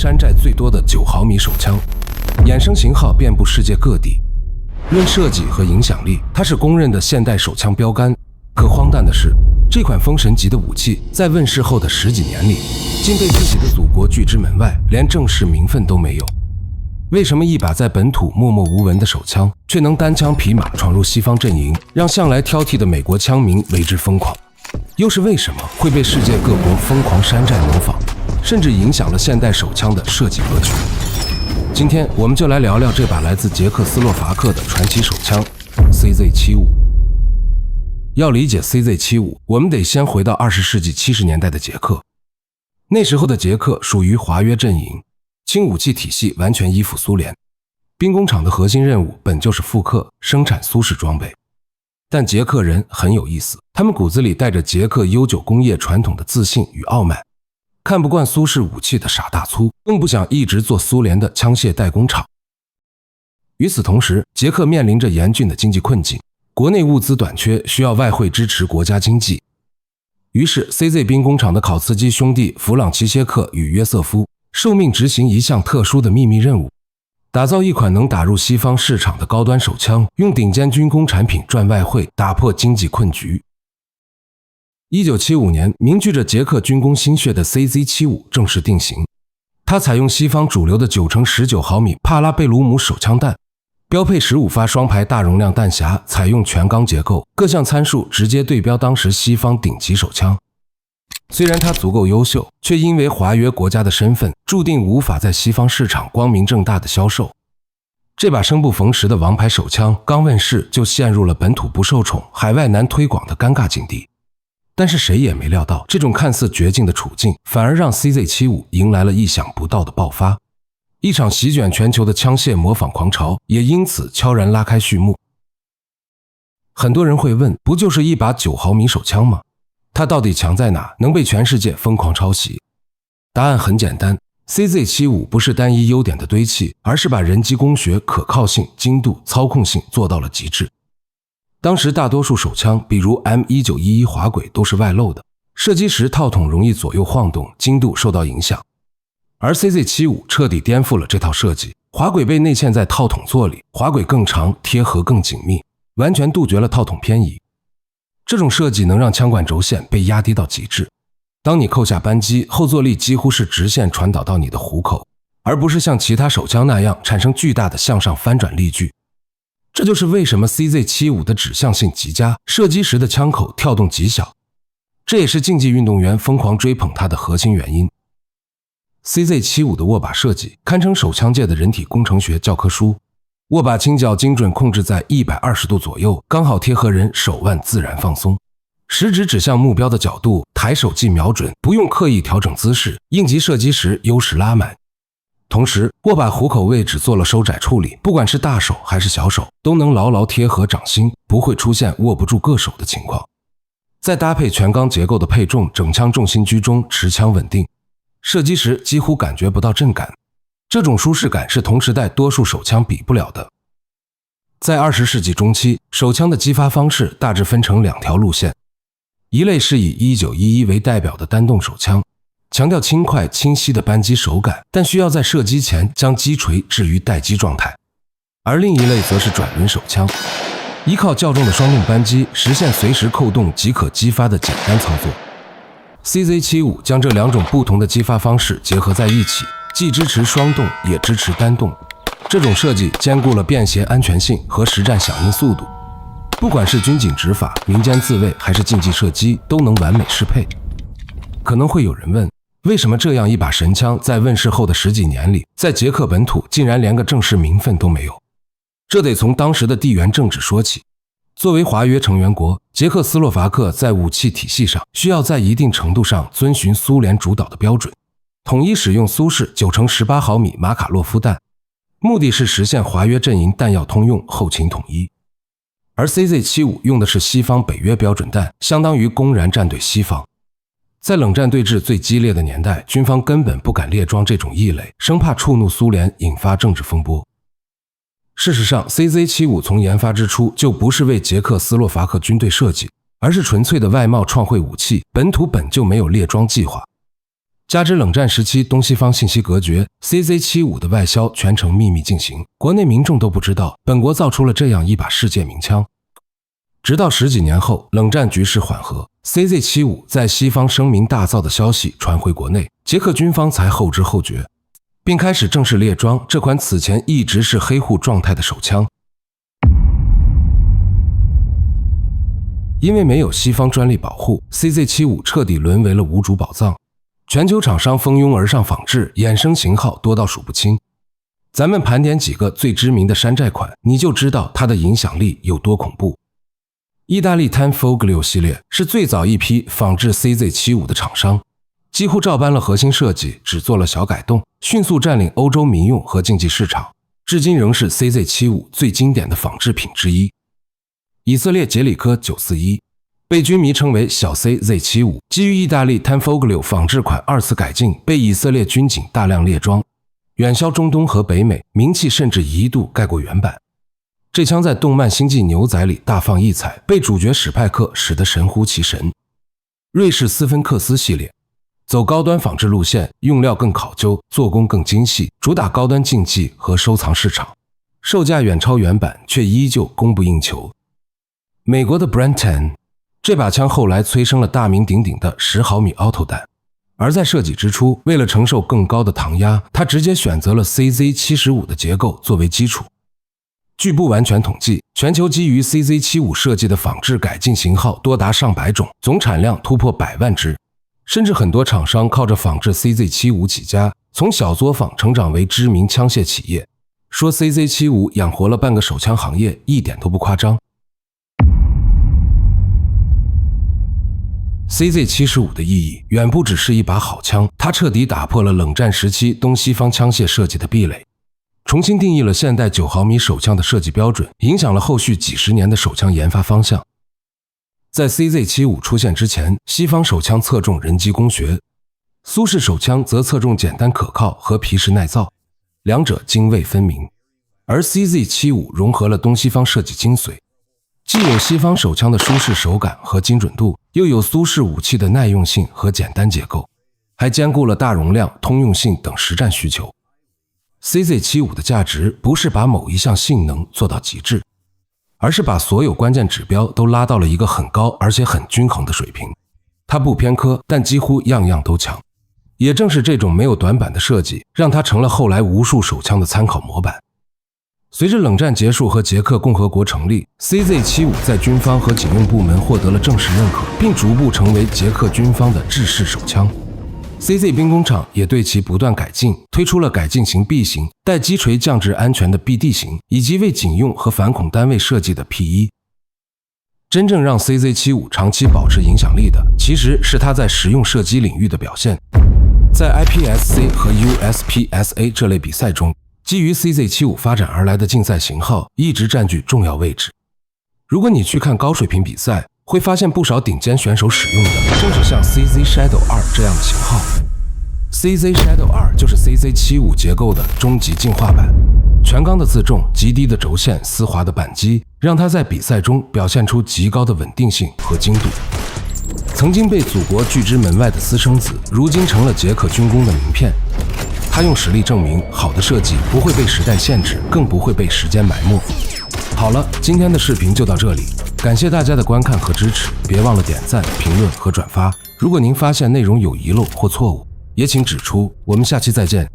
山寨最多的9毫米手槍，衍生型號遍布世界各地。論設計和影響力，它是公認的現代手槍標杆。可荒誕的是，這款封神級的武器在問世後的10幾年裡，竟被自己的祖國拒之門外，連正式名分都沒有。為什麼一把在本土默默無聞的手槍，卻能單槍匹馬闖入西方陣營，讓向來挑剔的美國槍迷為之瘋狂？又是為什麼會被世界各國瘋狂山寨模仿，甚至影響了現代手槍的設計格局？今天我們就來聊聊這把來自捷克斯洛伐克的傳奇手槍 CZ75。要理解 CZ75， 我們得先回到20世紀70年代的捷克。那時候的捷克屬於華約陣營，轻武器體系完全依附蘇聯，兵工廠的核心任務本就是復刻生產蘇式裝備。但捷克人很有意思，他們骨子裡帶着捷克悠久工業傳統的自信與傲慢，看不慣蘇式武器的傻大粗，更不想一直做蘇聯的槍械代工厂。與此同時，捷克面臨着嚴峻的經濟困境，國內物資短缺，需要外匯支持國家經濟。於是 CZ 兵工廠的考茨基兄弟弗朗齐谢克與約瑟夫受命執行一項特殊的秘密任務，打造一款能打入西方市场的高端手槍，用頂尖軍工產品賺外匯，打破經濟困局。1975年，凝聚着捷克軍工心血的 CZ75 正式定型。它採用西方主流的9x19毫米帕拉貝魯姆手槍彈，標配15發雙排大容量彈匣，採用全鋼結構，各項參數直接對標當時西方頂級手槍。雖然它足夠優秀，卻因為華約國家的身份，注定無法在西方市場光明正大的銷售。這把生不逢時的王牌手槍剛問世就陷入了本土不受寵、海外難推廣的尷尬境地。但是誰也沒料到，這種看似絕境的處境，反而讓 CZ75 迎來了意想不到的爆發。一場席捲全球的槍械模仿狂潮也因此悄然拉開序幕。很多人會問，不就是一把9毫米手槍嗎？它到底強在哪，能被全世界瘋狂抄襲？答案很簡單， CZ75 不是單一優點的堆砌，而是把人機工學、可靠性、精度、操控性做到了極致。當時大多數手槍，比如 M1911 滑軌都是外露的，射擊時套筒容易左右晃动，精度受到影響。而 CZ75 徹底顛覆了這套設計，滑軌被內嵌在套筒座裡，滑軌更長，貼合更緊密，完全杜絕了套筒偏移。這種設計能讓槍管軸線被壓低到極致，當你扣下扳機，後坐力幾乎是直線傳導到你的虎口，而不是像其他手槍那樣產生巨大的向上翻轉力矩。這就是為什麼 CZ75 的指向性極佳，射擊時的槍口跳動極小，這也是競技運動員瘋狂追捧它的核心原因。CZ75 的握把設計堪稱手槍界的人體工程學教科書，握把傾角精準控制在120度左右，剛好貼合人手腕自然放鬆，食指指向目標的角度，抬手即瞄準，不用刻意調整姿勢，應急射擊時優勢拉滿。同時，握把虎口位置做了收窄處理，不管是大手還是小手，都能牢牢貼合掌心，不會出現握不住各手的情況。再搭配全鋼結構的配重，整槍重心居中，持槍穩定，射擊時幾乎感覺不到震感。這種舒適感是同時代多數手槍比不了的。在20世紀中期，手槍的激發方式大致分成2條路線，一類是以1911為代表的單動手槍，強調輕快清晰的扳機手感，但需要在射擊前將擊錘置於待機狀態。而另一類則是轉輪手槍，依靠較重的雙動扳機實現隨時扣動即可擊發的簡單操作。CZ75 將這2種不同的擊發方式結合在一起，既支持雙動也支持單動。這種設計兼顧了便攜安全性和實戰響應速度，不管是軍警執法、民間自衛還是競技射擊，都能完美適配。可能會有人問，為什麼這樣一把神槍在問世後的10幾年裡，在捷克本土竟然連個正式名分都沒有？這得從當時的地緣政治說起。作為華約成員國，捷克斯洛伐克在武器體系上需要在一定程度上遵循蘇聯主導的標準，統一使用蘇式9x18毫米馬卡洛夫彈，目的是實現華約陣營彈藥通用、後勤統一。而 CZ75 用的是西方北約標準彈，相當於公然站隊西方。在冷戰對峙最激烈的年代，軍方根本不敢列裝這種異類，生怕觸怒蘇聯，引發政治風波。事實上 ，CZ75 從研發之初就不是為捷克斯洛伐克軍隊設計，而是純粹的外貿創匯武器，本土本就沒有列裝計劃。加之冷戰時期東西方信息隔絕 ，CZ75 的外銷全程秘密進行，國內民眾都不知道本國造出了這樣一把世界名槍。直到10幾年後，冷戰局勢緩和 ，CZ75 在西方聲名大噪的消息傳回國內，捷克軍方才後知後覺，並開始正式列裝這款此前一直是黑戶狀態的手槍。因為沒有西方專利保護 ，CZ75 徹底淪為了無主寶藏。全球廠商蜂擁而上仿製，衍生型號多到數不清。咱們盤點幾個最知名的山寨款，你就知道它的影響力有多恐怖。意大利 Tanfoglio 系列是最早一批仿製 CZ75 的廠商，幾乎照搬了核心設計，只做了小改動，迅速佔領歐洲民用和競技市場，至今仍是 CZ75 最經典的仿製品之一。以色列捷里科941被军迷稱為小 CZ75， 基於意大利 Tanfoglio 仿製款2次改進，被以色列軍警大量列裝，遠銷中東和北美，名氣甚至一度蓋過原版。這槍在動漫《星際牛仔》裡大放異彩，被主角史派克使得神乎其神。瑞士斯芬克斯系列走高端仿製路線，用料更考究，做工更精細，主打高端競技和收藏市場，售價遠超原版，卻依舊供不應求。美國的 Brand 10這把槍後來催生了大名鼎鼎的10毫米 Auto 彈，而在設計之初，為了承受更高的膛壓，它直接選擇了 CZ75 的結構作為基礎。據不完全統計，全球基於 CZ75 設計的仿製改進型號多達上百種，總產量突破100萬支，甚至很多廠商靠着仿製 CZ75 起家，從小作坊成長為知名槍械企業。說 CZ75 養活了半個手槍行業，一點都不誇張。CZ75 的意義遠不只是一把好槍，它徹底打破了冷戰時期東西方槍械設計的壁壘，重新定義了現代9毫米手槍的設計標準，影響了後續幾十年的手槍研發方向。在 CZ75 出現之前，西方手槍側重人機工學，蘇式手槍則側重簡單可靠和皮實耐造，兩者涇渭分明。而 CZ75 融合了東西方設計精髓，既有西方手槍的舒適手感和精準度，又有蘇式武器的耐用性和簡單結構，還兼顧了大容量、通用性等實戰需求。CZ75 的價值不是把某一項性能做到極致，而是把所有關鍵指標都拉到了一個很高而且很均衡的水平。它不偏科，但幾乎樣樣都強。也正是這種沒有短板的設計，讓它成了後來無數手槍的參考模板。隨着冷戰結束和捷克共和國成立， CZ75 在軍方和警用部门獲得了正式認可，並逐步成為捷克軍方的制式手槍。CZ 兵工廠也對其不斷改进，推出了改进型 B 型、带击锤降至安全的 BD 型，以及为警用和反恐单位設計的 P1。真正讓 CZ75 長期保持影響力的，其實是它在實用射擊領域的表現。在 IPSC 和 USPSA 這類比賽中，基於 CZ75 發展而來的競賽型號一直佔據重要位置。如果你去看高水平比賽，會發現不少頂尖選手使用的正是像 CZ Shadow 2這樣的型號。CZ Shadow 2就是 CZ75 結構的終極進化版，全鋼的自重、極低的軸線、絲滑的扳機，讓它在比賽中表現出極高的穩定性和精度。曾經被祖國拒之門外的私生子，如今成了捷克軍工的名片。他用實力證明，好的設計不會被時代限制，更不會被時間埋沒。好了，今天的視頻就到這裡，感謝大家的觀看和支持，別忘了點讚、評論和轉發。如果您發現內容有遺漏或錯誤，也請指出。我們下期再見。